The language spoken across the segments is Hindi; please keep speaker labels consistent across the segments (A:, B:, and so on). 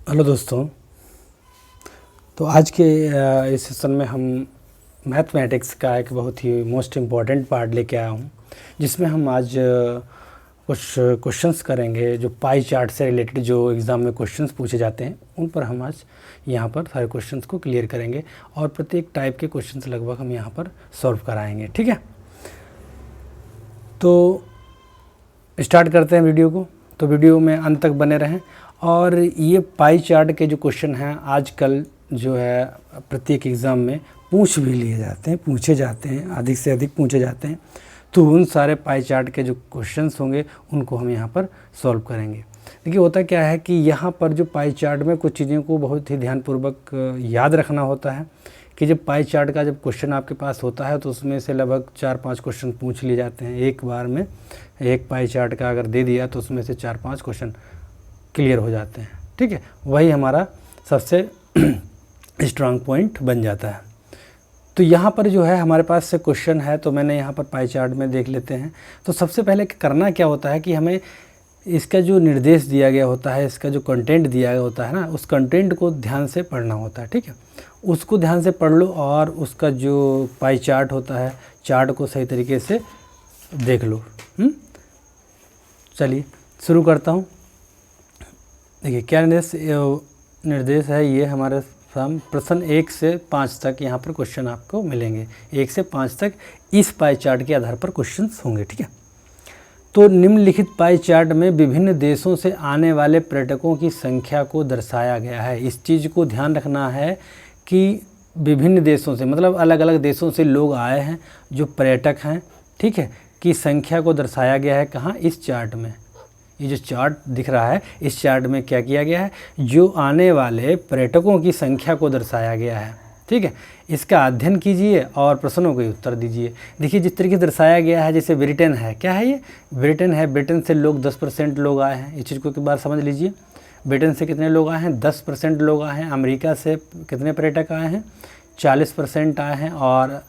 A: हेलो दोस्तों। तो आज के इस सेशन में हम मैथमेटिक्स का एक बहुत ही मोस्ट इम्पॉर्टेंट पार्ट लेके आया हूँ, जिसमें हम आज कुछ क्वेश्चंस करेंगे जो पाई चार्ट से रिलेटेड जो एग्ज़ाम में क्वेश्चंस पूछे जाते हैं उन पर हम आज यहाँ पर सारे क्वेश्चंस को क्लियर करेंगे और प्रत्येक टाइप के क्वेश्चंस लगभग हम यहाँ पर सॉल्व कराएंगे। ठीक है, तो स्टार्ट करते हैं वीडियो को। तो वीडियो में अंत तक बने रहें। और ये पाई चार्ट के जो क्वेश्चन हैं आजकल जो है प्रत्येक एग्ज़ाम में पूछे जाते हैं, अधिक से अधिक पूछे जाते हैं। तो उन सारे पाई चार्ट के जो क्वेश्चंस होंगे उनको हम यहाँ पर सॉल्व करेंगे। देखिए होता क्या है कि यहाँ पर जो पाई चार्ट में कुछ चीज़ों को बहुत ही ध्यानपूर्वक याद रखना होता है कि जब पाई चार्ट का जब क्वेश्चन आपके पास होता है तो उसमें से लगभग 4-5 क्वेश्चन पूछ लिए जाते हैं एक बार में। एक पाई चार्ट का अगर दे दिया तो उसमें से 4-5 क्वेश्चन क्लियर हो जाते हैं। ठीक है, वही हमारा सबसे स्ट्रांग पॉइंट बन जाता है। तो यहाँ पर जो है हमारे पास से क्वेश्चन है, तो मैंने यहाँ पर पाई चार्ट में देख लेते हैं। तो सबसे पहले करना क्या होता है कि हमें इसका जो निर्देश दिया गया होता है, इसका जो कंटेंट दिया गया होता है ना, उस कंटेंट को ध्यान से पढ़ना होता है। ठीक है, उसको ध्यान से पढ़ लो और उसका जो पाई चार्ट होता है, चार्ट को सही तरीके से देख लो। चलिए शुरू करता हूँ। देखिए क्या निर्देश है, ये हमारे हम प्रश्न 1 से 5 तक यहाँ पर क्वेश्चन आपको मिलेंगे। 1 से 5 तक इस पाई चार्ट के आधार पर क्वेश्चंस होंगे। ठीक है, तो निम्नलिखित पाई चार्ट में विभिन्न देशों से आने वाले पर्यटकों की संख्या को दर्शाया गया है। इस चीज़ को ध्यान रखना है कि विभिन्न देशों से मतलब अलग अलग देशों से लोग आए हैं जो पर्यटक हैं। ठीक है, की संख्या को दर्शाया गया है कहाँ, इस चार्ट में। ये जो चार्ट दिख रहा है इस चार्ट में क्या किया गया है, जो आने वाले पर्यटकों की संख्या को दर्शाया गया है। ठीक है, इसका अध्ययन कीजिए और प्रश्नों के उत्तर दीजिए। देखिए जिस तरीके से दर्शाया गया है, जैसे ब्रिटेन है, क्या है ये, ब्रिटेन है। ब्रिटेन से लोग 10% लोग आए हैं, इस चीज़ को एक बार समझ लीजिए। ब्रिटेन से कितने लोग आए हैं, 10% लोग आए हैं। अमेरिका से कितने पर्यटक आए हैं, 40% आए हैं। और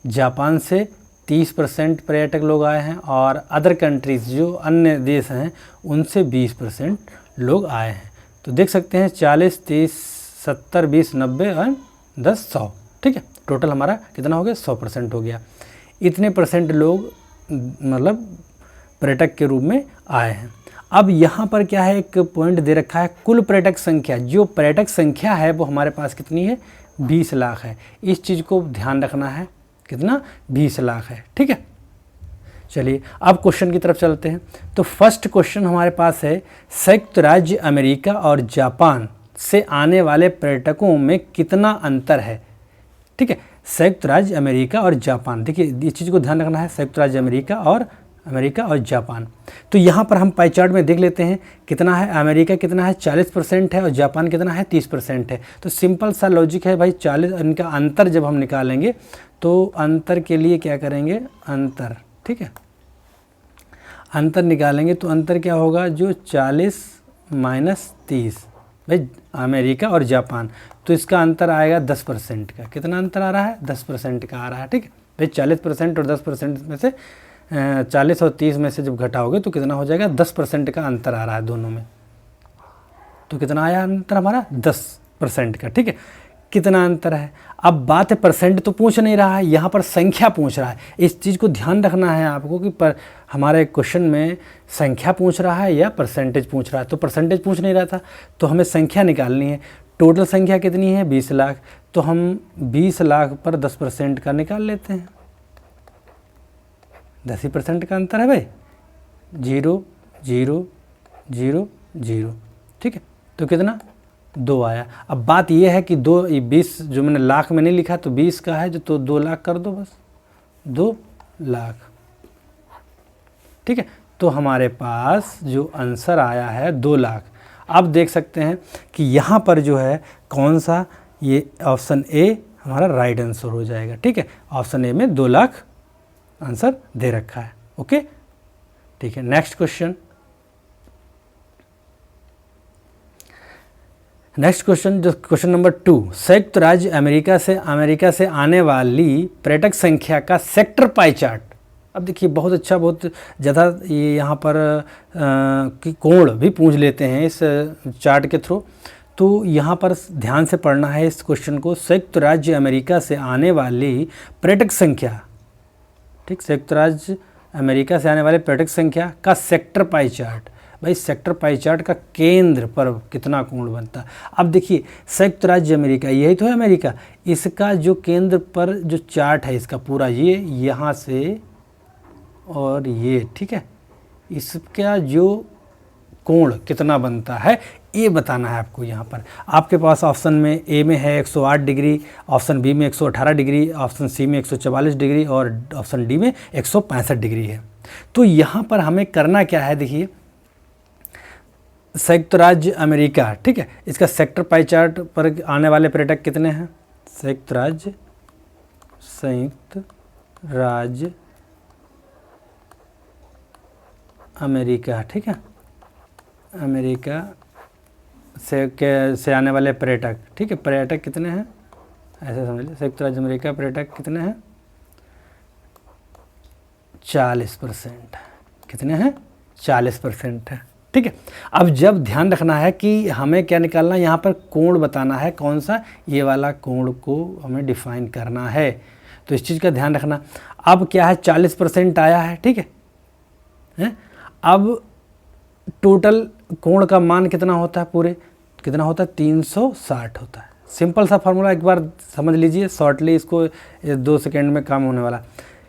A: जापान से 30% पर्यटक लोग आए हैं। और अदर कंट्रीज़ जो अन्य देश हैं उनसे 20% लोग आए हैं। तो देख सकते हैं 40, 30, 70, 20, 90 और 10, 100। ठीक है, टोटल हमारा कितना हो गया, 100% हो गया। इतने परसेंट लोग मतलब पर्यटक के रूप में आए हैं। अब यहाँ पर क्या है, एक पॉइंट दे रखा है, कुल पर्यटक संख्या। जो पर्यटक संख्या है वो हमारे पास कितनी है, 20 लाख है। इस चीज़ को ध्यान रखना है, कितना, 20 लाख है। ठीक है, चलिए अब क्वेश्चन की तरफ चलते हैं। तो फर्स्ट क्वेश्चन हमारे पास है, संयुक्त राज्य अमेरिका और जापान से आने वाले पर्यटकों में कितना अंतर है। ठीक है, संयुक्त राज्य अमेरिका और जापान, देखिए इस चीज़ को ध्यान रखना है, संयुक्त राज्य अमेरिका और जापान। तो यहाँ पर हम पाई चार्ट में देख लेते हैं कितना है, अमेरिका कितना है, 40% है और जापान कितना है, 30% है। तो सिंपल सा लॉजिक है भाई, 40 इनका अंतर जब हम निकालेंगे तो अंतर के लिए क्या करेंगे, अंतर। ठीक है, अंतर निकालेंगे तो अंतर क्या होगा, जो 40 माइनस 30, भाई अमेरिका और जापान, तो इसका अंतर आएगा 10% का। कितना अंतर आ रहा है, 10% का आ रहा है। ठीक है भाई, 40% और 10% में से 40 और 30 में से जब घटाओगे तो कितना हो जाएगा, 10% का अंतर आ रहा है दोनों में। तो कितना आया अंतर हमारा, 10% का। ठीक है, कितना अंतर है। अब बात है, परसेंट तो पूछ नहीं रहा है, यहाँ पर संख्या पूछ रहा है। इस चीज़ को ध्यान रखना है आपको कि हमारे क्वेश्चन में संख्या पूछ रहा है या परसेंटेज पूछ रहा है। तो परसेंटेज पूछ नहीं रहा था, तो हमें संख्या निकालनी है। टोटल संख्या कितनी है, 20 लाख। तो हम 20 लाख पर 10% का निकाल लेते हैं। 10% का अंतर है भाई, 0, 0, 0, 0। ठीक है, तो कितना, 2 आया। अब बात यह है कि 20 जो मैंने लाख में नहीं लिखा, तो 20 का है जो, तो 2 लाख कर दो बस, 2 लाख। ठीक है, तो हमारे पास जो आंसर आया है 2 लाख। अब देख सकते हैं कि यहाँ पर जो है कौन सा, ये ऑप्शन ए हमारा राइट आंसर हो जाएगा। ठीक है, ऑप्शन ए में 2 लाख आंसर दे रखा है। ओके, ठीक है, नेक्स्ट क्वेश्चन। नेक्स्ट क्वेश्चन, जो क्वेश्चन नंबर 2, संयुक्त राज्य अमेरिका से आने वाली पर्यटक संख्या का सेक्टर पाई चार्ट। अब देखिए बहुत अच्छा, बहुत ज़्यादा ये यहाँ पर कोण भी पूछ लेते हैं इस चार्ट के थ्रू। तो यहाँ पर ध्यान से पढ़ना है इस क्वेश्चन को। संयुक्त राज्य अमेरिका से आने वाली पर्यटक संख्या, ठीक, संयुक्त राज्य अमेरिका से आने वाले पर्यटक संख्या का सेक्टर पाई चार्ट। भाई सेक्टर पाई चार्ट का केंद्र पर कितना कोण बनता है। अब देखिए संयुक्त राज्य अमेरिका, यही तो है अमेरिका, इसका जो केंद्र पर जो चार्ट है इसका पूरा, ये यहाँ से और ये, ठीक है, इसका जो कोण कितना बनता है ये बताना है आपको। यहाँ पर आपके पास ऑप्शन में ए में है 108 डिग्री, ऑप्शन बी में 118 डिग्री, ऑप्शन सी में 144 डिग्री और ऑप्शन डी में 165 डिग्री है। तो यहाँ पर हमें करना क्या है, देखिए संयुक्त राज्य अमेरिका, ठीक है, इसका सेक्टर पाई चार्ट पर आने वाले पर्यटक कितने हैं। संयुक्त राज्य अमेरिका, ठीक है, अमेरिका से आने वाले पर्यटक, ठीक है, पर्यटक कितने हैं ऐसे समझ लीजिए। संयुक्त राज्य अमेरिका पर्यटक कितने हैं, 40%। कितने हैं, 40% है, ठीक है। अब जब ध्यान रखना है कि हमें क्या निकालना है, यहाँ पर कोण बताना है, कौन सा, ये वाला कोण को हमें डिफाइन करना है, तो इस चीज़ का ध्यान रखना। अब क्या है 40% आया है, ठीक है। अब टोटल कोण का मान कितना होता है, पूरे कितना होता है, 360 होता है। सिंपल सा फार्मूला एक बार समझ लीजिए शॉर्टली, इसको 2 सेकेंड में काम होने वाला।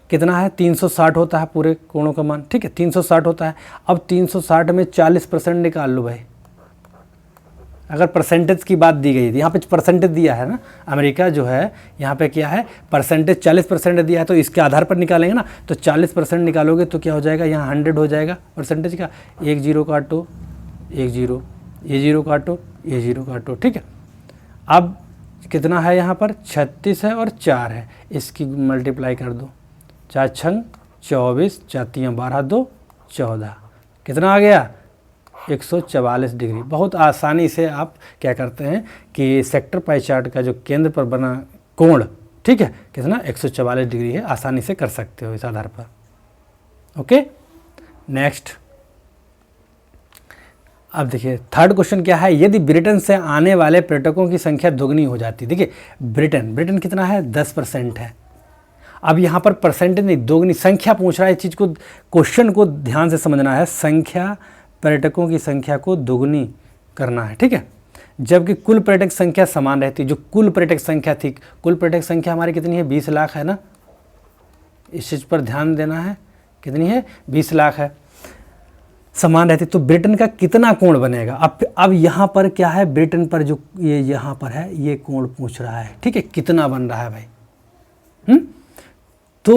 A: कितना है, 360 होता है पूरे कोणों का मान, ठीक है, 360 होता है। अब 360 में 40% निकाल लो भाई। अगर परसेंटेज की बात दी गई थी, यहाँ पे परसेंटेज दिया है ना, अमेरिका जो है यहाँ पे क्या है, परसेंटेज 40% दिया है, तो इसके आधार पर निकालेंगे ना, तो 40% निकालोगे तो क्या हो जाएगा, यहाँ 100 हो जाएगा परसेंटेज का। 1 0 काटो, 1 0, ये 0 काटो, ये 0 काटो, ठीक है। अब कितना है यहाँ पर, 36 है और 4 है, इसकी मल्टीप्लाई कर दो, 4 छंग 24, 4 3 12 2 14, कितना आ गया, 144 डिग्री। बहुत आसानी से आप क्या करते हैं कि सेक्टर पाई चार्ट का जो केंद्र पर बना कोण, ठीक है, कितना 144 डिग्री है, आसानी से कर सकते हो इस आधार पर। Okay, next. अब देखिए थर्ड क्वेश्चन क्या है, यदि ब्रिटेन से आने वाले पर्यटकों की संख्या दोगुनी हो जाती। देखिए ब्रिटेन कितना है, 10% है। अब यहाँ पर परसेंटेज नहीं, दोगुनी संख्या पूछ रहा है। इस चीज़ को, क्वेश्चन को ध्यान से समझना है, संख्या, पर्यटकों की संख्या को दोगुनी करना है, ठीक है, जबकि कुल पर्यटक संख्या समान रहती है। जो कुल पर्यटक संख्या थी, कुल पर्यटक संख्या हमारी कितनी है, 20 लाख है ना, इस चीज़ पर ध्यान देना है, कितनी है, 20 लाख है, समान रहती। तो ब्रिटेन का कितना कोण बनेगा। अब यहाँ पर क्या है, ब्रिटेन पर जो ये यहाँ पर है, ये कोण पूछ रहा है, ठीक है, कितना बन रहा है भाई। तो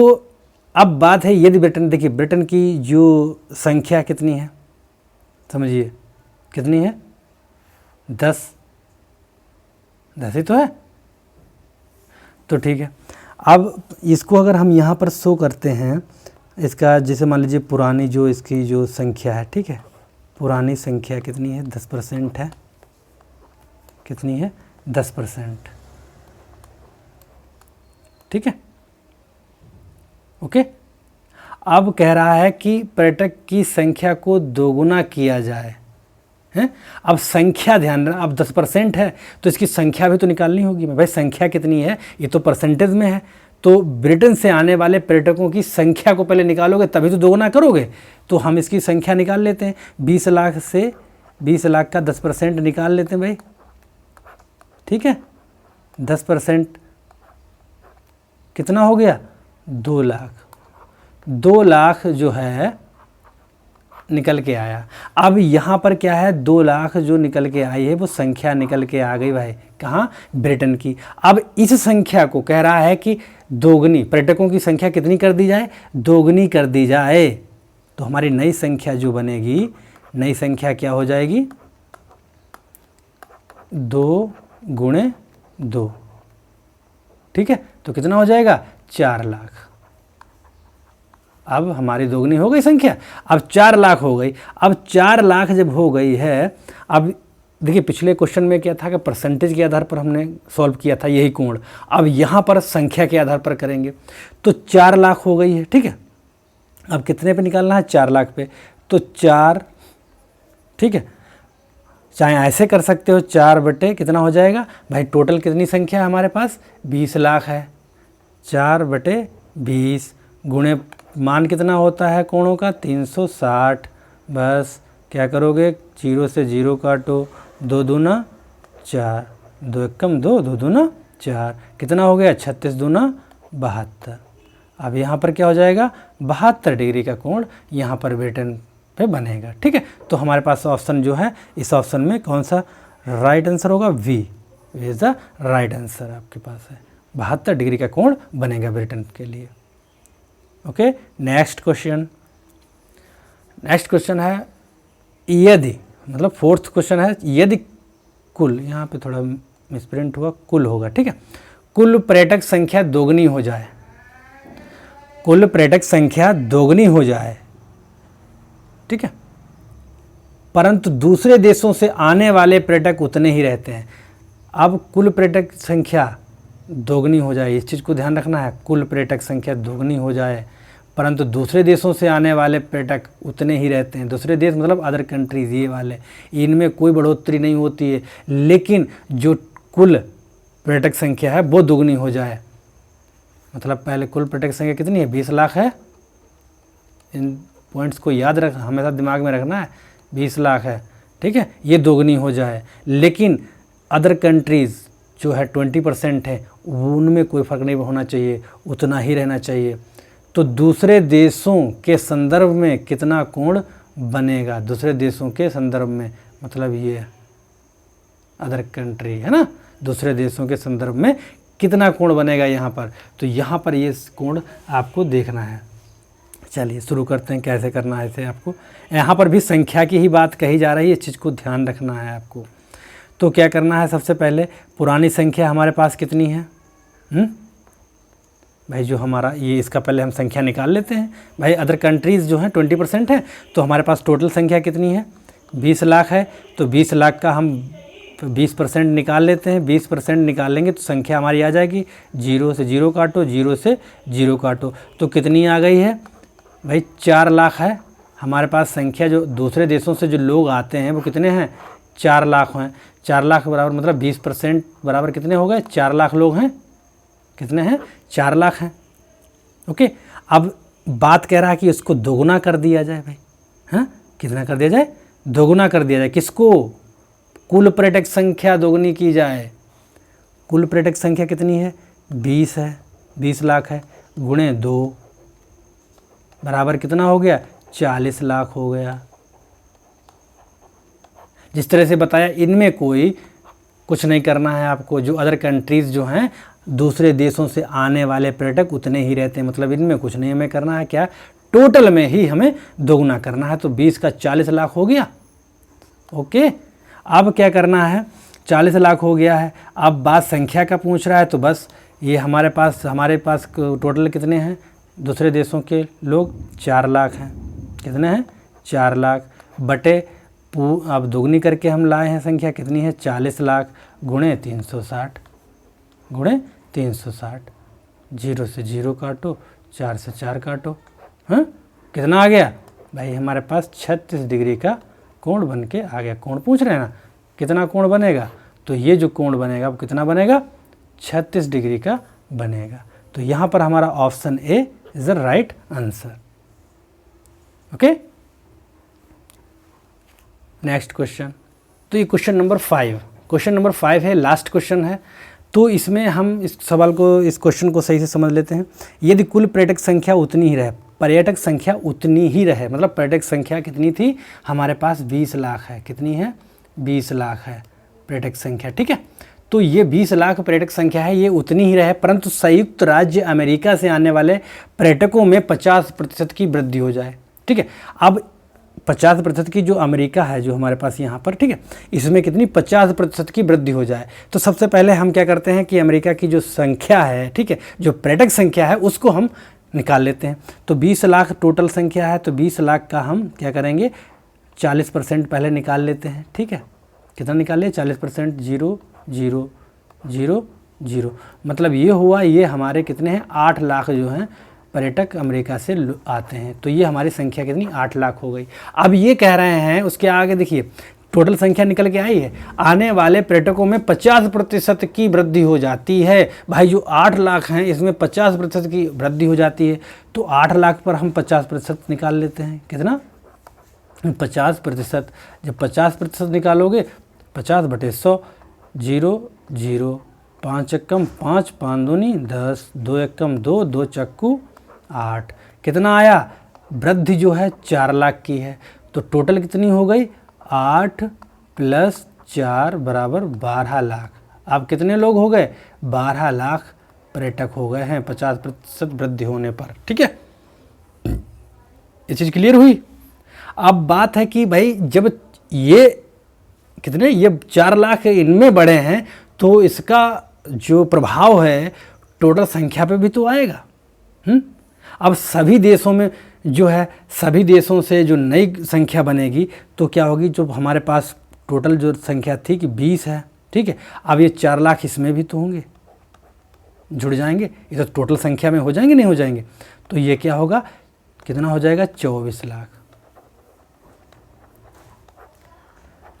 A: अब बात है, यदि ब्रिटेन, देखिए ब्रिटेन की जो संख्या कितनी है, समझिए कितनी है, 10 ही तो है, तो ठीक है। अब इसको अगर हम यहाँ पर शो करते हैं, इसका जैसे मान लीजिए पुरानी जो इसकी जो संख्या है, ठीक है, पुरानी संख्या कितनी है, 10% है, कितनी है, 10%, ठीक है, ओके। अब कह रहा है कि पर्यटक की संख्या को दोगुना किया जाए, हैं। अब संख्या ध्यान रखना, अब 10% है तो इसकी संख्या भी तो निकालनी होगी। भाई संख्या कितनी है, ये तो परसेंटेज में है, तो ब्रिटेन से आने वाले पर्यटकों की संख्या को पहले निकालोगे तभी तो दोगुना करोगे। तो हम इसकी संख्या निकाल लेते हैं, 20 लाख से 20 लाख का 10% निकाल लेते हैं भाई, ठीक है। 10% कितना हो गया, 2 लाख। 2 लाख जो है निकल के आया। अब यहाँ पर क्या है, 2 लाख जो निकल के आई है वो संख्या निकल के आ गई भाई, कहाँ, ब्रिटेन की। अब इस संख्या को कह रहा है कि दोगुनी, पर्यटकों की संख्या कितनी कर दी जाए, दोगुनी कर दी जाए। तो हमारी नई संख्या जो बनेगी, नई संख्या क्या हो जाएगी, 2 गुणे 2, ठीक है। तो कितना हो जाएगा, 4 लाख। अब हमारी दोगुनी हो गई संख्या, अब 4 लाख हो गई। अब 4 लाख जब हो गई है, अब देखिए पिछले क्वेश्चन में क्या था कि परसेंटेज के आधार पर हमने सॉल्व किया था यही कोण। अब यहाँ पर संख्या के आधार पर करेंगे, तो 4 लाख हो गई है, ठीक है। अब कितने पे निकालना है, 4 लाख पे, तो 4, ठीक है, चाहे ऐसे कर सकते हो, 4 बटे कितना हो जाएगा भाई, टोटल कितनी संख्या है हमारे पास 20 लाख है, 4 बटे 20 गुणे मान कितना होता है कोणों का 360। बस क्या करोगे, 0 से 0 काटो, 2 दूना 4, 2 एकम 2, 2 दूना 4, कितना हो गया 36 दूना 72। अब यहाँ पर क्या हो जाएगा 72 डिग्री का कोण यहाँ पर ब्रिटेन पे बनेगा। ठीक है, तो हमारे पास ऑप्शन जो है, इस ऑप्शन में कौन सा राइट आंसर होगा, V is the right answer आपके पास है। 72 डिग्री का कोण बनेगा ब्रिटेन के लिए। ओके, नेक्स्ट क्वेश्चन है यदि, मतलब फोर्थ क्वेश्चन है, यदि कुल, यहाँ पे थोड़ा मिसप्रिंट हुआ, कुल होगा। ठीक है, कुल पर्यटक संख्या दोगुनी हो जाए, कुल पर्यटक संख्या दोगुनी हो जाए, ठीक है, परंतु दूसरे देशों से आने वाले पर्यटक उतने ही रहते हैं। अब कुल पर्यटक संख्या दोगुनी हो जाए, इस चीज़ को ध्यान रखना है, कुल पर्यटक संख्या दोगुनी हो जाए परंतु दूसरे देशों से आने वाले पर्यटक उतने ही रहते हैं। दूसरे देश मतलब अदर कंट्रीज़, ये वाले, इनमें कोई बढ़ोतरी नहीं होती है, लेकिन जो कुल पर्यटक संख्या है वो दोगुनी हो जाए। मतलब पहले कुल पर्यटक संख्या कितनी है, 20 लाख है, इन पॉइंट्स को याद रख, हमेशा दिमाग में रखना है, 20 लाख है। ठीक है, ये दोगुनी हो जाए, लेकिन अदर कंट्रीज़ जो है 20% है, उनमें कोई फ़र्क नहीं होना चाहिए, उतना ही रहना चाहिए। तो दूसरे देशों के संदर्भ में कितना कोण बनेगा, दूसरे देशों के संदर्भ में, मतलब ये अदर कंट्री है ना, दूसरे देशों के संदर्भ में कितना कोण बनेगा यहाँ पर, तो यहाँ पर ये कोण आपको देखना है। चलिए शुरू करते हैं, कैसे करना है इसे आपको। यहाँ पर भी संख्या की ही बात कही जा रही है, इस चीज़ को ध्यान रखना है आपको। तो क्या करना है, सबसे पहले पुरानी संख्या हमारे पास कितनी है, भाई जो हमारा ये, इसका पहले हम संख्या निकाल लेते हैं। भाई अदर कंट्रीज़ जो हैं 20% है, तो हमारे पास टोटल संख्या कितनी है, 20 लाख है, तो 20 लाख का हम 20% निकाल लेते हैं। 20% निकालेंगे तो संख्या हमारी आ जाएगी, 0 से 0 काटो, 0 से 0 काटो, तो कितनी आ गई है भाई, 4 लाख है हमारे पास संख्या। जो दूसरे देशों से जो लोग आते हैं वो कितने हैं, 4 लाख हैं। 4 लाख बराबर मतलब 20% बराबर कितने हो गए, 4 लाख लोग हैं, कितने हैं, 4 लाख हैं। ओके, अब बात कह रहा है कि उसको दोगुना कर दिया जाए भाई, हाँ, कितना कर दिया जाए, दोगुना कर दिया जाए, किसको, कुल पर्यटक संख्या दोगुनी की जाए। कुल पर्यटक संख्या कितनी है, 20 है, 20 लाख है, गुणे 2 बराबर कितना हो गया, 40 लाख हो गया। जिस तरह से बताया, इनमें कोई कुछ नहीं करना है आपको। जो अदर कंट्रीज़ जो हैं, दूसरे देशों से आने वाले पर्यटक उतने ही रहते हैं, मतलब इनमें कुछ नहीं हमें करना है, क्या टोटल में ही हमें दोगुना करना है। तो 20 का 40 लाख हो गया। ओके, अब क्या करना है, 40 लाख हो गया है, अब बात संख्या का पूछ रहा है, तो बस ये हमारे पास टोटल कितने हैं दूसरे देशों के लोग, 4 लाख हैं, कितने हैं, 4 लाख बटे, अब दोगुनी करके हम लाए हैं संख्या, कितनी है, 40 लाख गुणे 360, गुणे 360, 0 से 0 काटो, 4 से 4 काटो, हाँ, कितना आ गया भाई, हमारे पास 36 डिग्री का कोण बन के आ गया। कोण पूछ रहे हैं ना, कितना कोण बनेगा, तो ये जो कोण बनेगा वो कितना बनेगा, 36 डिग्री का बनेगा। तो यहाँ पर हमारा option A is the right answer. Okay, next question, तो ये क्वेश्चन नंबर 5 है, लास्ट क्वेश्चन है। तो इसमें हम इस सवाल को, इस क्वेश्चन को सही से समझ लेते हैं। यदि कुल पर्यटक संख्या उतनी ही रहे, पर्यटक संख्या उतनी ही रहे, मतलब पर्यटक संख्या कितनी थी हमारे पास, 20 लाख है, कितनी है, 20 लाख है पर्यटक संख्या। ठीक है, तो ये 20 लाख पर्यटक संख्या है, ये उतनी ही रहे, परंतु संयुक्त राज्य अमेरिका से आने वाले पर्यटकों में 50% की वृद्धि हो जाए। ठीक है, अब 50% की जो अमेरिका है, जो हमारे पास यहाँ पर, ठीक है, इसमें कितनी 50% की वृद्धि हो जाए। तो सबसे पहले हम क्या करते हैं कि अमेरिका की जो संख्या है, ठीक है, जो पर्यटक संख्या है उसको हम निकाल लेते हैं। तो 20 लाख टोटल संख्या है, तो 20 लाख का हम क्या करेंगे, 40% पहले निकाल लेते हैं। ठीक है, कितना निकाल लिया, 40%, 0 0 0 0, मतलब ये हुआ, ये हमारे कितने हैं, 8 लाख जो हैं पर्यटक अमेरिका से आते हैं। तो ये हमारी संख्या कितनी, 8 लाख हो गई। अब ये कह रहे हैं, उसके आगे देखिए, टोटल संख्या निकल के आई है। आने वाले पर्यटकों में 50% की वृद्धि हो जाती है। भाई जो 8 लाख हैं इसमें 50% की वृद्धि हो जाती है, तो 8 लाख पर हम 50% निकाल लेते हैं। कितना? 50%। जब 50% निकालोगे 50/100, 0 0, 5 एकम 5, 5 दूनी 10, 2 एकम 2, 2 चक्कू 8। कितना आया? वृद्धि जो है 4 लाख की है। तो टोटल कितनी हो गई? 8 + 4 = 12 लाख। अब कितने लोग हो गए? 12 लाख पर्यटक हो गए हैं 50% वृद्धि होने पर। ठीक है, ये चीज़ क्लियर हुई। अब बात है कि भाई जब ये कितने, ये 4 लाख इनमें बढ़े हैं तो इसका जो प्रभाव है टोटल संख्या पे भी तो आएगा। अब सभी देशों में जो है, सभी देशों से जो नई संख्या बनेगी तो क्या होगी? जो हमारे पास टोटल जो संख्या थी कि 20 है, ठीक है, अब ये 4 लाख इसमें भी तो होंगे, जुड़ जाएंगे, ये तो टोटल संख्या में हो जाएंगे, नहीं हो जाएंगे? तो ये क्या होगा? कितना हो जाएगा? 24 लाख।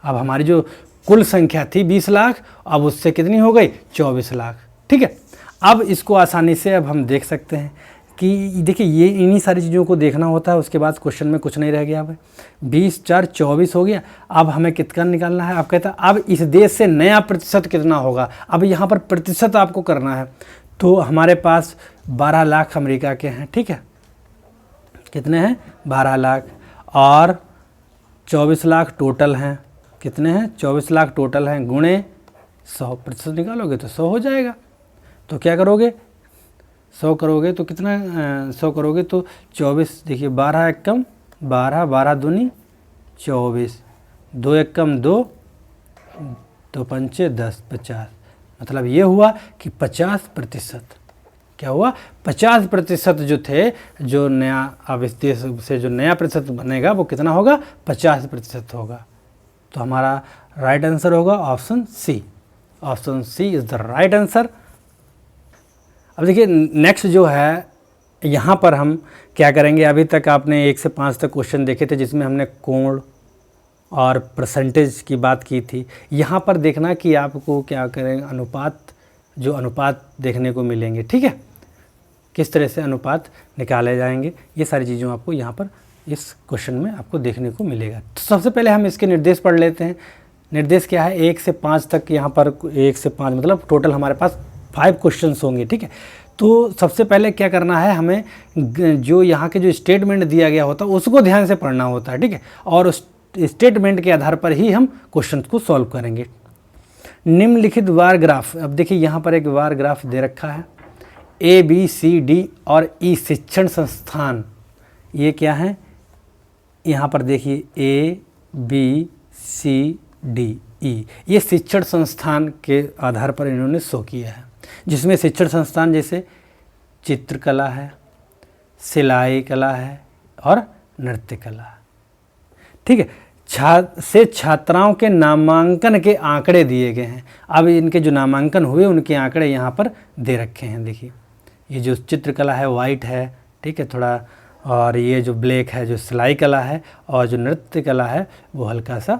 A: अब हमारी जो कुल संख्या थी 20 लाख, अब उससे कितनी हो गई? 24 लाख। ठीक है, अब इसको आसानी से अब हम देख सकते हैं कि देखिए ये इन्हीं सारी चीज़ों को देखना होता है, उसके बाद क्वेश्चन में कुछ नहीं रह गया। अब 20 4 24 हो गया। अब हमें कितना निकालना है? आप कहता अब इस देश से नया प्रतिशत कितना होगा? अब यहाँ पर प्रतिशत आपको करना है। तो हमारे पास 12 लाख अमेरिका के हैं, ठीक है, कितने हैं? 12 लाख, और 24 लाख टोटल हैं। कितने हैं? 24 लाख टोटल हैं, गुणे 100% निकालोगे तो 100 हो जाएगा। तो क्या करोगे? 100 करोगे तो कितना? 100 करोगे तो 24, देखिए 12 एकम 12, 12 दूनी 24, 2 एकम 2, 2 पंचे 10, 50। मतलब ये हुआ कि 50%। क्या हुआ? 50% जो थे, जो नया अब इस देश से जो नया प्रतिशत बनेगा वो कितना होगा? 50% होगा। तो हमारा राइट आंसर होगा option C. Option C is the right answer. अब देखिए नेक्स्ट जो है, यहाँ पर हम क्या करेंगे? अभी तक आपने 1 से 5 तक क्वेश्चन देखे थे जिसमें हमने कोण और परसेंटेज की बात की थी। यहाँ पर देखना कि आपको क्या करेंगे, अनुपात, जो अनुपात देखने को मिलेंगे। ठीक है, किस तरह से अनुपात निकाले जाएंगे, ये सारी चीज़ों आपको यहाँ पर इस क्वेश्चन में आपको देखने को मिलेगा। तो सबसे पहले हम इसके निर्देश पढ़ लेते हैं। निर्देश क्या है? 1 से 5 तक, यहाँ पर 1 से 5 मतलब टोटल हमारे पास 5 क्वेश्चंस होंगे। ठीक है, तो सबसे पहले क्या करना है, हमें जो यहाँ के जो स्टेटमेंट दिया गया होता है उसको ध्यान से पढ़ना होता है। ठीक है, और उस स्टेटमेंट के आधार पर ही हम क्वेश्चन को सॉल्व करेंगे। निम्नलिखित वार ग्राफ, अब देखिए यहाँ पर एक वार ग्राफ दे रखा है, A B C D और E शिक्षण संस्थान। ये क्या है? यहाँ पर देखिए A B C D E, ये शिक्षण संस्थान के आधार पर इन्होंने शो किया है, जिसमें शिक्षण संस्थान जैसे चित्रकला है, सिलाई कला है और नृत्य कला है। ठीक है, छात्राओं के नामांकन के आंकड़े दिए गए हैं। अब इनके जो नामांकन हुए उनके आंकड़े यहाँ पर दे रखे हैं। देखिए ये जो चित्रकला है वाइट है, ठीक है थोड़ा, और ये जो ब्लैक है जो सिलाई कला है, और जो नृत्य कला है वो हल्का सा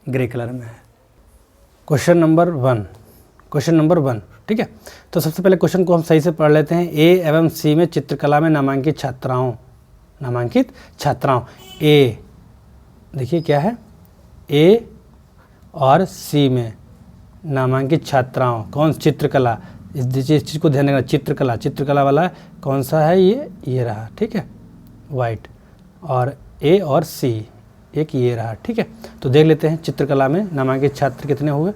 A: ग्रे कलर में है। क्वेश्चन नंबर 1, ठीक है। तो सबसे पहले क्वेश्चन को हम सही से पढ़ लेते हैं। ए एवं सी में चित्रकला में नामांकित छात्राओं ए, देखिए क्या है, ए और सी में नामांकित छात्राओं, कौन? चित्रकला। इस चीज़ को ध्यान रखना, चित्रकला वाला कौन सा है? ये रहा, ठीक है, वाइट। और ए और सी एक ये रहा, ठीक है। तो देख लेते हैं चित्रकला में नामांकित छात्र कितने हुए।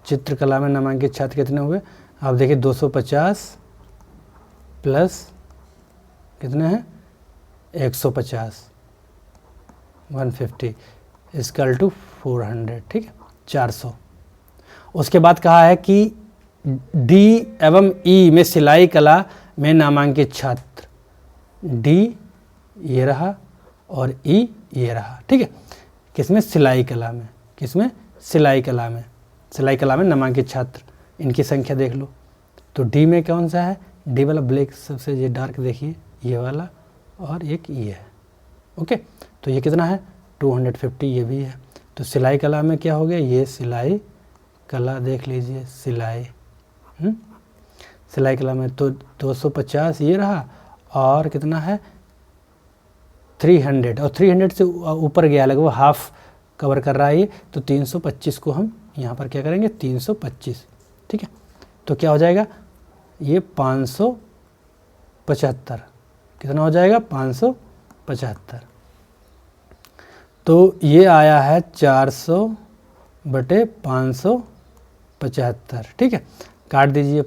A: चित्रकला में नामांकित छात्र कितने हुए? आप देखिए 250 प्लस कितने हैं? 150, 150 इक्वल टू 400, ठीक है, 400। उसके बाद कहा है कि डी एवं ई में सिलाई कला में नामांकित छात्र, डी ये रहा और ई ये रहा, ठीक है। किसमें? सिलाई कला में। किसमें? सिलाई कला में। सिलाई कला में नामांकित छात्र, इनकी संख्या देख लो, तो डी में कौन सा है, डी वाला ब्लैक सबसे ये डार्क देखिए, ये वाला और एक ये है। ओके, तो ये कितना है 250, ये भी है। तो सिलाई कला में क्या हो गया, ये सिलाई कला देख लीजिए, सिलाई सिलाई कला में तो 250 ये रहा, और कितना है 300, और 300 से ऊपर गया, लगभग हाफ कवर कर रहा है ये, तो 325 को हम यहाँ पर क्या करेंगे 325, ठीक है। तो क्या हो जाएगा ये 575, कितना हो जाएगा 575। तो ये आया है 400/575, ठीक है। काट दीजिए,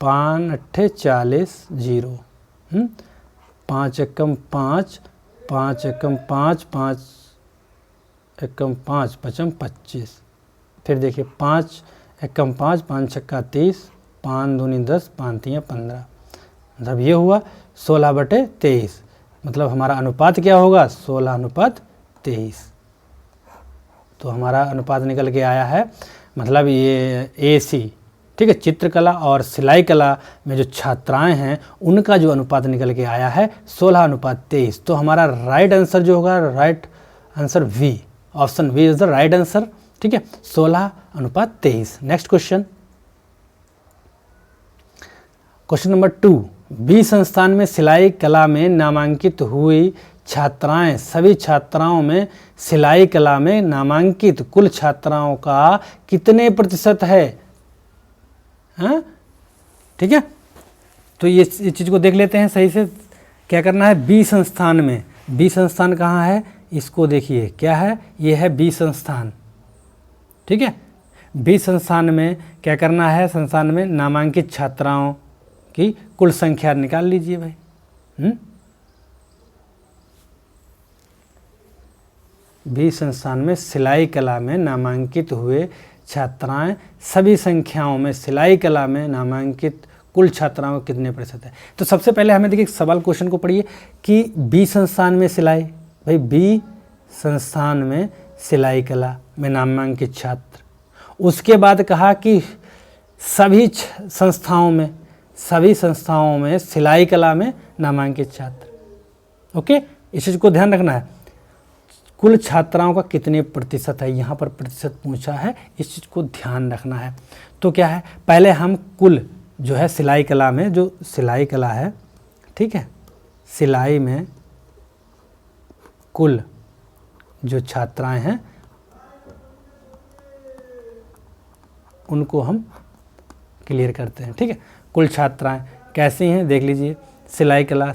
A: 5 अट्ठे 40, 0, 5 एकम 5, 5 एकम 5, 5 एकम 5, 5 25। फिर देखिए 5 एकम 5, 5 छक्का 30, 5 दूनी 10, 5 तियाँ 15, मतलब ये हुआ 16/23। मतलब हमारा अनुपात क्या होगा 16:23। तो हमारा अनुपात निकल के आया है, मतलब ये AC, ठीक है, चित्रकला और सिलाई कला में जो छात्राएं हैं उनका जो अनुपात निकल के आया है 16:23। तो हमारा राइट आंसर जो होगा, right answer V, option V is the right answer, ठीक है, 16:23। Next question, question number 2, B संस्थान में सिलाई कला में नामांकित हुई छात्राएं, सभी छात्राओं में सिलाई कला में नामांकित कुल छात्राओं का कितने प्रतिशत है, हाँ, ठीक है। तो ये चीज़ को देख लेते हैं सही से, क्या करना है, बी संस्थान में, बी संस्थान कहाँ है, इसको देखिए क्या है, ये है बी संस्थान, ठीक है। बी संस्थान में क्या करना है, संस्थान में नामांकित छात्राओं की कुल संख्या निकाल लीजिए भाई। बी संस्थान में सिलाई कला में नामांकित हुए छात्राएं, सभी संख्याओं में सिलाई कला में नामांकित कुल छात्राओं का कितने प्रतिशत है। तो सबसे पहले हमें देखिए सवाल क्वेश्चन को पढ़िए कि बी संस्थान में सिलाई, भाई बी संस्थान में सिलाई कला में नामांकित छात्र, उसके बाद कहा कि सभी संस्थाओं में सिलाई कला में नामांकित छात्र। ओके, इस चीज़ को ध्यान रखना है, कुल छात्राओं का कितने प्रतिशत है, यहाँ पर प्रतिशत पूछा है, इस चीज़ को ध्यान रखना है। तो क्या है, पहले हम कुल जो है सिलाई कला में, जो सिलाई कला है, ठीक है, सिलाई में कुल जो छात्राएं हैं उनको हम क्लियर करते हैं, ठीक है। कुल छात्राएं कैसी हैं देख लीजिए, सिलाई कला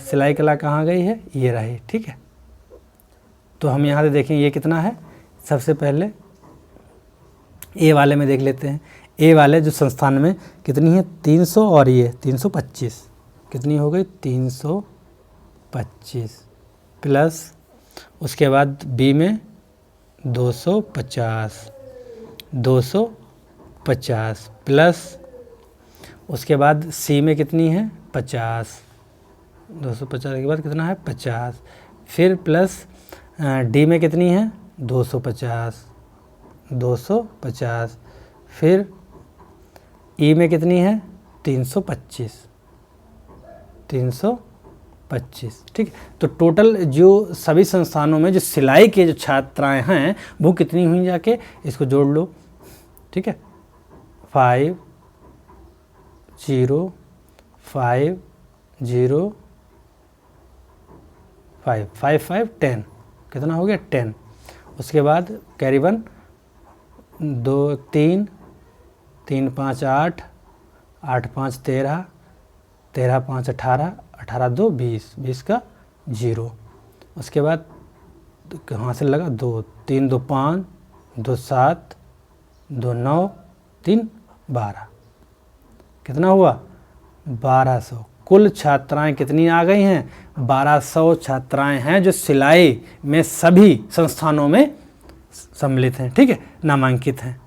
A: कहाँ गई है, ये रही, ठीक है। तो हम यहाँ से देखें ये कितना है, सबसे पहले ए वाले में देख लेते हैं। ए वाले जो संस्थान में कितनी है 300, और ये 325, कितनी हो गई 325, प्लस उसके बाद बी में 250 प्लस उसके बाद सी में कितनी है 50, 250 के बाद कितना है 50, फिर प्लस डी में कितनी है 250, फिर ई में कितनी है 325, ठीक है। तो टोटल जो सभी संस्थानों में जो सिलाई के जो छात्राएं हैं वो कितनी हुई, जाके इसको जोड़ लो, ठीक है, 5 0 5 0 5 5 5 10, कितना हो गया 10। उसके बाद कैरी 1 2 3 3 5 8 8 5 13 13 5 18 18 2 20 का 0। उसके बाद कहाँ से लगा 2 3 2 5 2 7 2 9 3 12, कितना हुआ 1200। कुल छात्राएं कितनी आ गई हैं 1200 छात्राएं हैं जो सिलाई में सभी संस्थानों में सम्मिलित हैं, ठीक है, नामांकित हैं।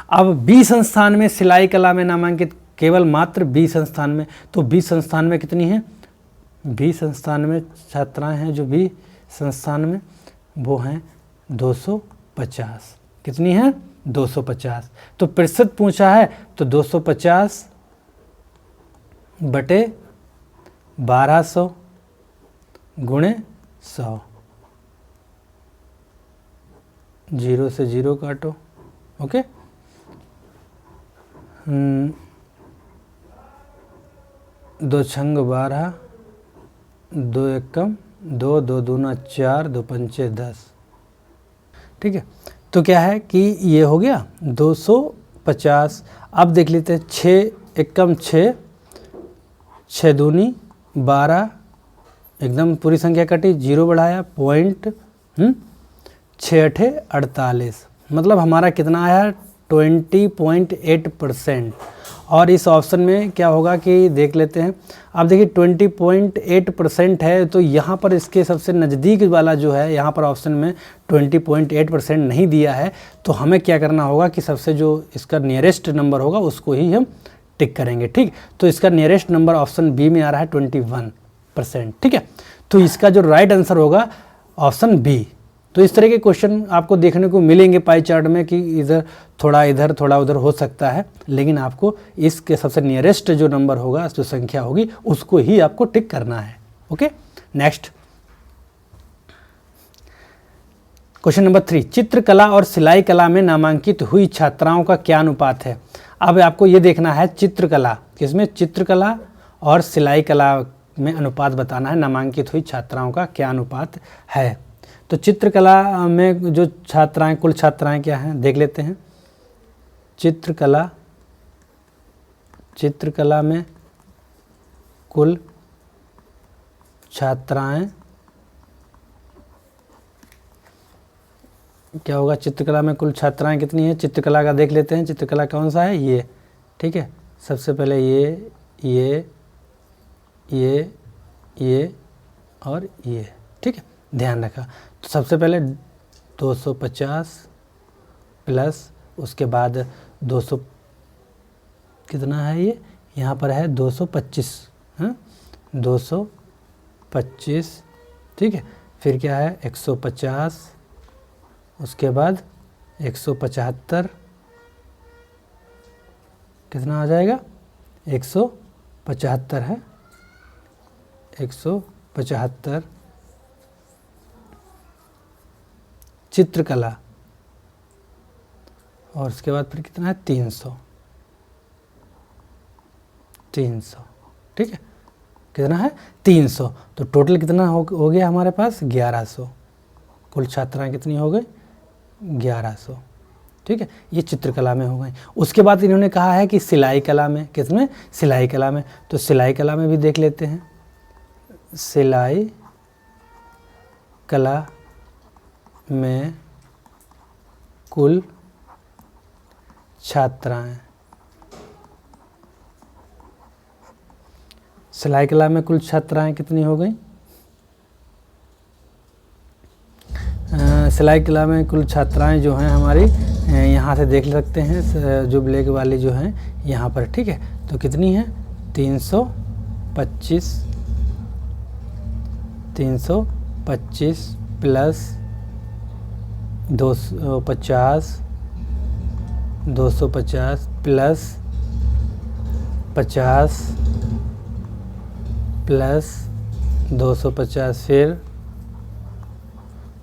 A: अब बी संस्थान में सिलाई कला में नामांकित केवल मात्र बी संस्थान में, तो बी संस्थान में कितनी है, बी संस्थान में छात्राएं हैं जो बी संस्थान में वो हैं 250, कितनी है 250। तो प्रतिशत पूछा है तो 250 बटे 1200 गुणे 100, 0 से 0 काटो। ओके, 2 छंग 12, 2 एकम 2, 2 दूना 4, 2 पंचे 10। ठीक है, तो क्या है कि ये हो गया 250। अब देख लेते हैं, 6 एकम 6, 6 दूनी 12, एकदम पूरी संख्या कटी, 0 बढ़ाया, पॉइंट 6 अठे 48, मतलब हमारा कितना आया 20.8%। और इस ऑप्शन में क्या होगा कि देख लेते हैं। अब देखिए 20.8% है, तो यहाँ पर इसके सबसे नज़दीक वाला जो है, यहाँ पर ऑप्शन में 20.8% नहीं दिया है, तो हमें क्या करना होगा कि सबसे जो इसका नियरेस्ट नंबर होगा उसको ही हम टिक करेंगे। ठीक, तो इसका नियरेस्ट नंबर ऑप्शन बी में आ रहा है 21%। ठीक है, तो इसका जो राइट आंसर होगा ऑप्शन बी। तो इस तरह के क्वेश्चन आपको देखने को मिलेंगे पाई चार्ट में कि इधर थोड़ा उधर हो सकता है, लेकिन आपको इसके सबसे नियरेस्ट जो नंबर होगा, जो संख्या होगी, उसको ही आपको टिक करना है। ओके, नेक्स्ट क्वेश्चन नंबर 3, चित्रकला और सिलाई कला में नामांकित हुई छात्राओं का क्या अनुपात है। अब आपको ये देखना है चित्रकला, किसमें, चित्रकला और सिलाई कला में अनुपात बताना है, नामांकित हुई छात्राओं का क्या अनुपात है। तो चित्रकला में जो छात्राएं, कुल छात्राएं क्या हैं देख लेते हैं। चित्रकला में कुल छात्राएं क्या होगा, चित्रकला में कुल छात्राएं कितनी है, चित्रकला का देख लेते हैं। चित्रकला कौन सा है, ये। ठीक है, सबसे पहले ये और ये। ठीक है, ध्यान रखा। तो सबसे पहले 250 प्लस उसके बाद 200 कितना है ये, यहाँ पर है 225, 225। ठीक है, फिर क्या है 150, उसके बाद 175, कितना आ जाएगा 175 है, 175 चित्रकला, और उसके बाद फिर कितना है 300। ठीक है, कितना है 300। तो टोटल कितना हो गया हमारे पास 1100। कुल छात्राएं कितनी हो गई 1100। ठीक है, ये चित्रकला में हो गई। उसके बाद इन्होंने कहा है कि सिलाई कला में, किसमें, सिलाई कला में। तो सिलाई कला में भी देख लेते हैं। सिलाई कला में कुल छात्राएं, सिलाई कला में कुल छात्राएं कितनी हो गई, सिलाई कला में कुल छात्राएं जो हैं हमारी, यहाँ से देख सकते हैं, जो ब्लैक वाली जो हैं यहाँ पर। ठीक है, तो कितनी है 325 प्लस 250 प्लस 50 प्लस 250, फिर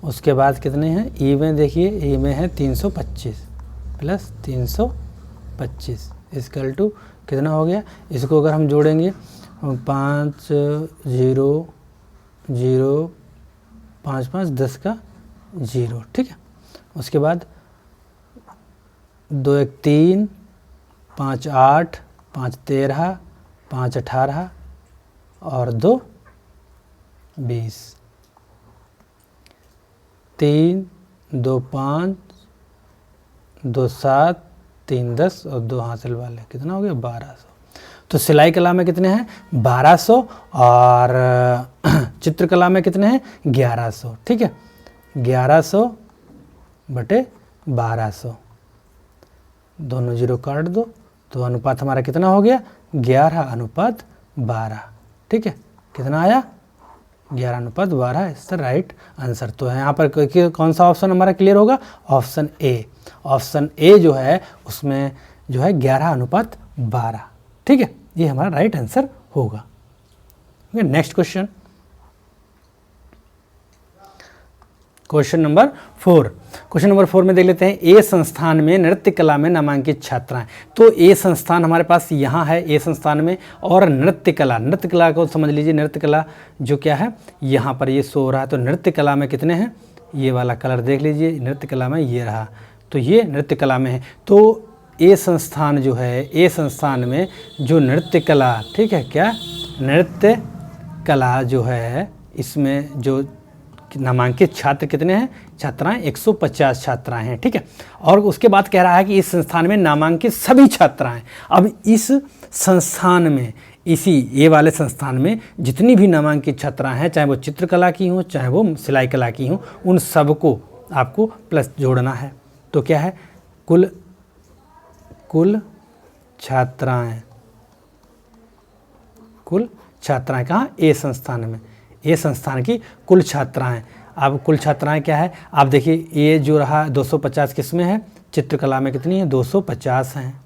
A: उसके बाद कितने हैं, ई में देखिए, ई में है 325 प्लस 325 इक्वल टू कितना हो गया। इसको अगर हम जोड़ेंगे 5 0 0 5 5 10 का 0। ठीक है, उसके बाद 2 1 3 5 8 5 13 5 18 और 2 20, 3 2 5 2 7 3 10 और 2 हासिल वाले, कितना हो गया 1200। तो सिलाई कला में कितने हैं 1200 और चित्रकला में कितने हैं 1100। ठीक है, 1100 बटे 1200, दोनों जीरो काट दो, तो अनुपात हमारा कितना हो गया 11:12। ठीक है, कितना आया 11:12, इसका राइट आंसर। तो यहाँ पर कौन सा ऑप्शन हमारा क्लियर होगा, ऑप्शन ए। ऑप्शन ए जो है उसमें जो है 11:12। ठीक है, ये हमारा राइट आंसर होगा। Next question, question number 4। Question number 4 में देख लेते हैं, ए संस्थान में नृत्य कला में नामांकित छात्राएं। तो ए संस्थान हमारे पास यहाँ है, ए संस्थान में, और नृत्य कला को समझ लीजिए। नृत्य कला जो क्या है, यहाँ पर ये शो हो रहा है। तो नृत्य कला में कितने हैं, ये वाला कलर देख लीजिए, नृत्य कला में ये रहा, तो ये नृत्य कला में है। तो ए संस्थान जो है, ए संस्थान में जो नृत्य कला, ठीक है, क्या नृत्य कला जो है, इसमें जो नामांकित छात्र कितने हैं, छात्राएं 150 छात्राएं हैं, ठीक है। और उसके बाद कह रहा है कि इस संस्थान में नामांकित सभी छात्राएं। अब इस संस्थान में, इसी ए वाले संस्थान में जितनी भी नामांकित छात्राएं हैं, चाहे वो चित्रकला की हों, चाहे वो सिलाई कला की हों, उन सबको आपको प्लस जोड़ना है। तो क्या है, कुल छात्राएं कहाँ, ए संस्थान में, ए संस्थान की कुल छात्राएं। अब कुल छात्राएं क्या है, आप देखिए, ये जो रहा 250 किसमें है, चित्रकला में कितनी है, 250 हैं,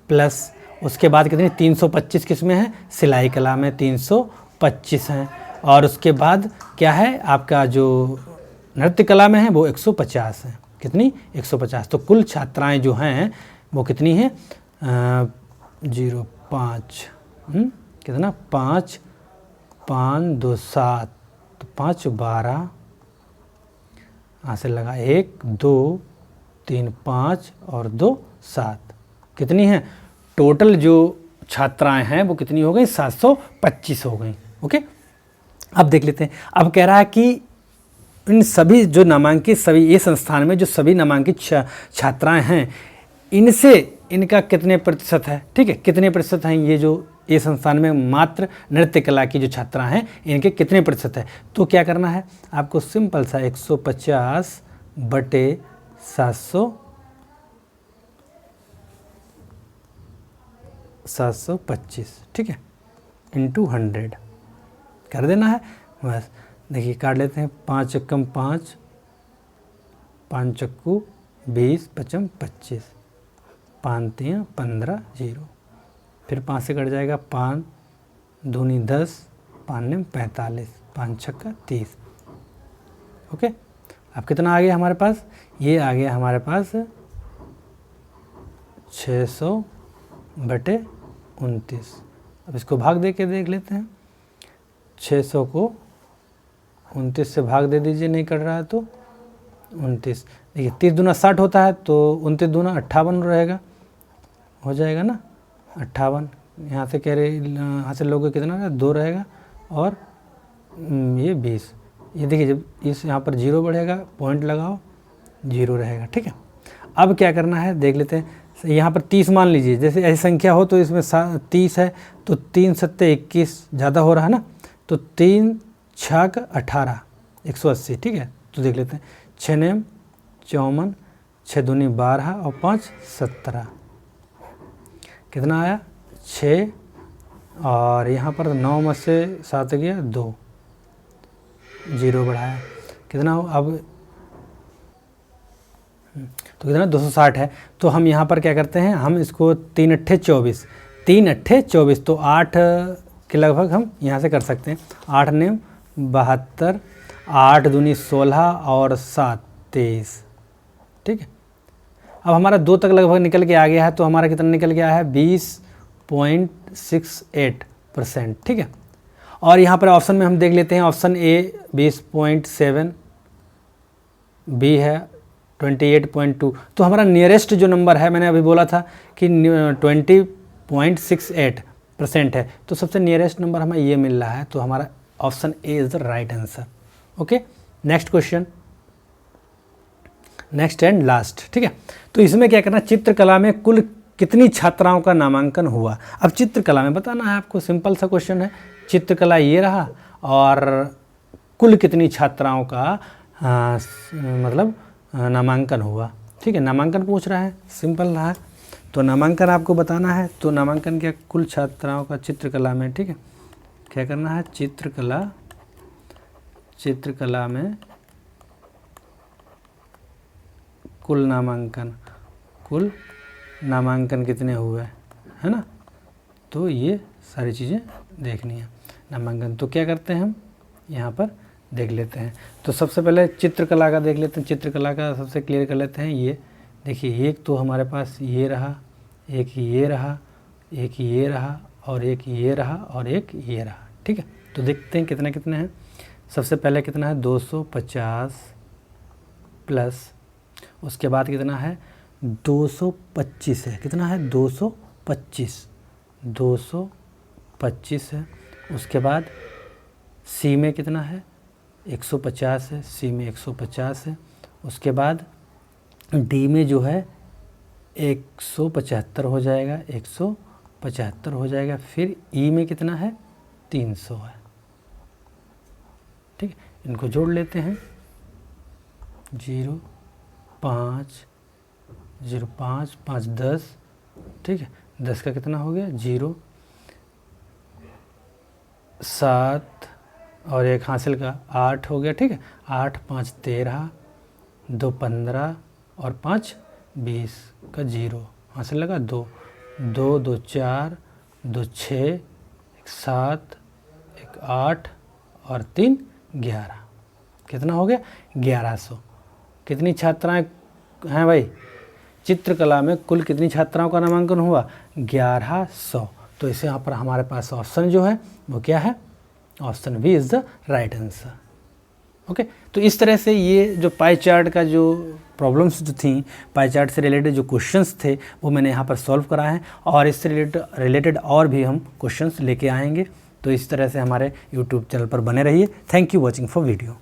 A: प्लस उसके बाद कितनी 325 किसमें है, सिलाई कला में 325 हैं, और उसके बाद क्या है आपका जो नृत्य कला में है वो 150 है। कितनी, 150। तो कुल छात्राएं जो हैं वो कितनी है, 0.5 कितना, 5 2 7, तो 5 12, यहाँ से लगा 1 2 3 5 और 2 7, कितनी है टोटल जो छात्राएं हैं वो कितनी हो गई, 725 हो गई। ओके, अब देख लेते हैं। अब कह रहा है कि इन सभी जो नामांकित, सभी ये संस्थान में जो सभी नामांकित छात्राएं हैं, इनसे इनका कितने प्रतिशत है, ठीक है, कितने प्रतिशत हैं ये जो ये संस्थान में मात्र नृत्य कला की जो छात्राएं हैं, इनके कितने प्रतिशत है। तो क्या करना है आपको, सिंपल सा 150 बटे 725, ठीक है, इंटू 100 कर देना है बस। देखिए काट लेते हैं, 5 एकम 5, 5 चक्कू 20, 5 25, 5 3 15, 0, फिर 5 से कट जाएगा, 5 दूनी 10, 5 9 45, 5 छक्का 30। ओके, अब कितना आ गया हमारे पास, ये आ गया हमारे पास 600 बटे 29। अब इसको भाग दे के देख लेते हैं, 600 को 29 से भाग दे दीजिए, नहीं कट रहा है तो 29, देखिए 30 दूना 60 होता है, तो 29 दूना 58 रहेगा, हो जाएगा ना 58। यहाँ से कह रहे, यहाँ से लोगे कितना है, 2 रहेगा, और ये 20। ये देखिए जब इस यहाँ पर 0 बढ़ेगा, पॉइंट लगाओ, 0 रहेगा, ठीक है। अब क्या करना है देख लेते हैं, यहाँ पर 30 मान लीजिए, जैसे ऐसी संख्या हो तो इसमें 30 है, तो 3 7 21 ज़्यादा हो रहा है ना, तो 3 6 18, 180, ठीक है। तो देख लेते हैं, 6 9 54, 6 दूनी 12 और 5 17, कितना आया 6, और यहाँ पर 9 में से 7 गया 2, 0 बढ़ाया, कितना हो अब, तो कितना 260 है। तो हम यहाँ पर क्या करते हैं, हम इसको 3 अट्ठे 24, 3 अट्ठे 24, तो 8 के लगभग हम यहाँ से कर सकते हैं, 8 9 72, 8 दूनी 16 और 7 23, ठीक है। अब हमारा 2 तक लगभग निकल के आ गया है, तो हमारा कितना निकल गया है 20.68%, ठीक है। और यहाँ पर ऑप्शन में हम देख लेते हैं, ऑप्शन ए 20.7, बी है 28.2। तो हमारा नियरेस्ट जो नंबर है, मैंने अभी बोला था कि 20.68% है, तो सबसे नियरेस्ट नंबर हमें ये मिल रहा है, तो हमारा option A is the right answer. Okay, next question, next and last, ठीक है। तो इसमें क्या करना, चित्रकला में कुल कितनी छात्राओं का नामांकन हुआ। अब चित्रकला में बताना है आपको, सिंपल सा क्वेश्चन है, चित्रकला ये रहा, और कुल कितनी छात्राओं का मतलब नामांकन हुआ, ठीक है। नामांकन पूछ रहा है, सिंपल रहा है, तो नामांकन आपको बताना है। तो नामांकन क्या, कुल छात्राओं का चित्रकला में, ठीक है, क्या करना है, चित्रकला में कुल नामांकन कितने हुए, है ना, तो ये सारी चीज़ें देखनी है नामांकन। तो क्या करते हैं हम यहाँ पर देख लेते हैं। तो सबसे पहले चित्रकला का देख लेते हैं। चित्रकला का सबसे क्लियर कर लेते हैं। ये देखिए, एक तो हमारे पास ये रहा, एक ये रहा, एक ये रहा, और एक ये रहा, और एक ये रहा। ठीक है, तो देखते हैं कितने कितने हैं। सबसे पहले कितना है 250 प्लस, उसके बाद कितना है 225 है। कितना है 225 है। उसके बाद सी में कितना है 150 है, सी में 150 है। उसके बाद डी में जो है 175 हो जाएगा, 175 हो जाएगा। फिर ई में कितना है 300 है। ठीक है, इनको जोड़ लेते हैं। 0 5 0 5 5 10। ठीक है, 10 का कितना हो गया 0 7 और एक हासिल का 8 हो गया। ठीक है, 8 5 13, 2 15 और 5 20 का 0 हासिल लगा 2 2 2 4 2 6 1 7 1 8 और 3 11। कितना हो गया 1100। कितनी छात्राएं हैं भाई चित्रकला में? कुल कितनी छात्राओं का नामांकन हुआ 1100। तो इसे यहाँ पर हमारे पास ऑप्शन जो है वो क्या है, option B is the right answer. Okay, तो इस तरह से ये जो पाई चार्ट का जो प्रॉब्लम्स जो थी, पाई चार्ट से रिलेटेड जो क्वेश्चंस थे वो मैंने यहाँ पर सॉल्व करा है, और इससे रिलेटेड और भी हम क्वेश्चंस लेके आएंगे। तो इस तरह से हमारे यूट्यूब चैनल पर बने रहिए। Thank you watching for video.